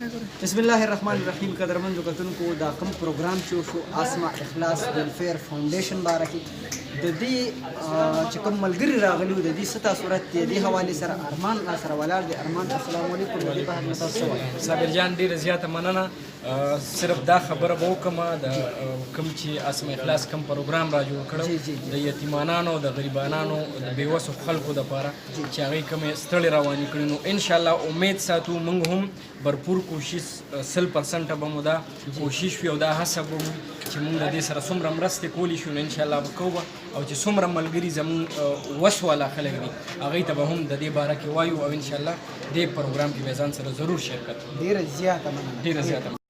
بسم الله الرحمن الرحیم. قدرمنو کتونکو دا کوم پروګرام چې شو اسما اخلاص ویلفیر فاونډیشن باره کې د دې چې کوم ملګري راغلي د دې ستا صورت دی د حوالې سره ارمان را سره ولاړ دی. ارمان السلام علیکم. د دې په اړه تاسو وایئ. صابر جان ډېره زیاته مننه. صرف دا خبره به وکړم د کوم چې اسما اخلاص کوم پروګرام را جوړ کړو د یتیمانانو د غریبانانو د بېوسو خلکو دپاره چې هغوی کومې ستړې روانې کړي نو انشاءالله امید ساتو موږ هم भरपूर कोशिश 100% به مو دا کوشش وي او دا هڅه به وي چې موږ د دې سره څومره مرستې کولی شو نو انشاءالله به کوو او چې څومره ملګري زموږ وس والا خلک دي هغوی ته به هم د دې باره کې وایو او انشاءالله دې پروګرام کې به ځان سره ضرور شرکت. ډېره زیاته مننه. ډېره زیاته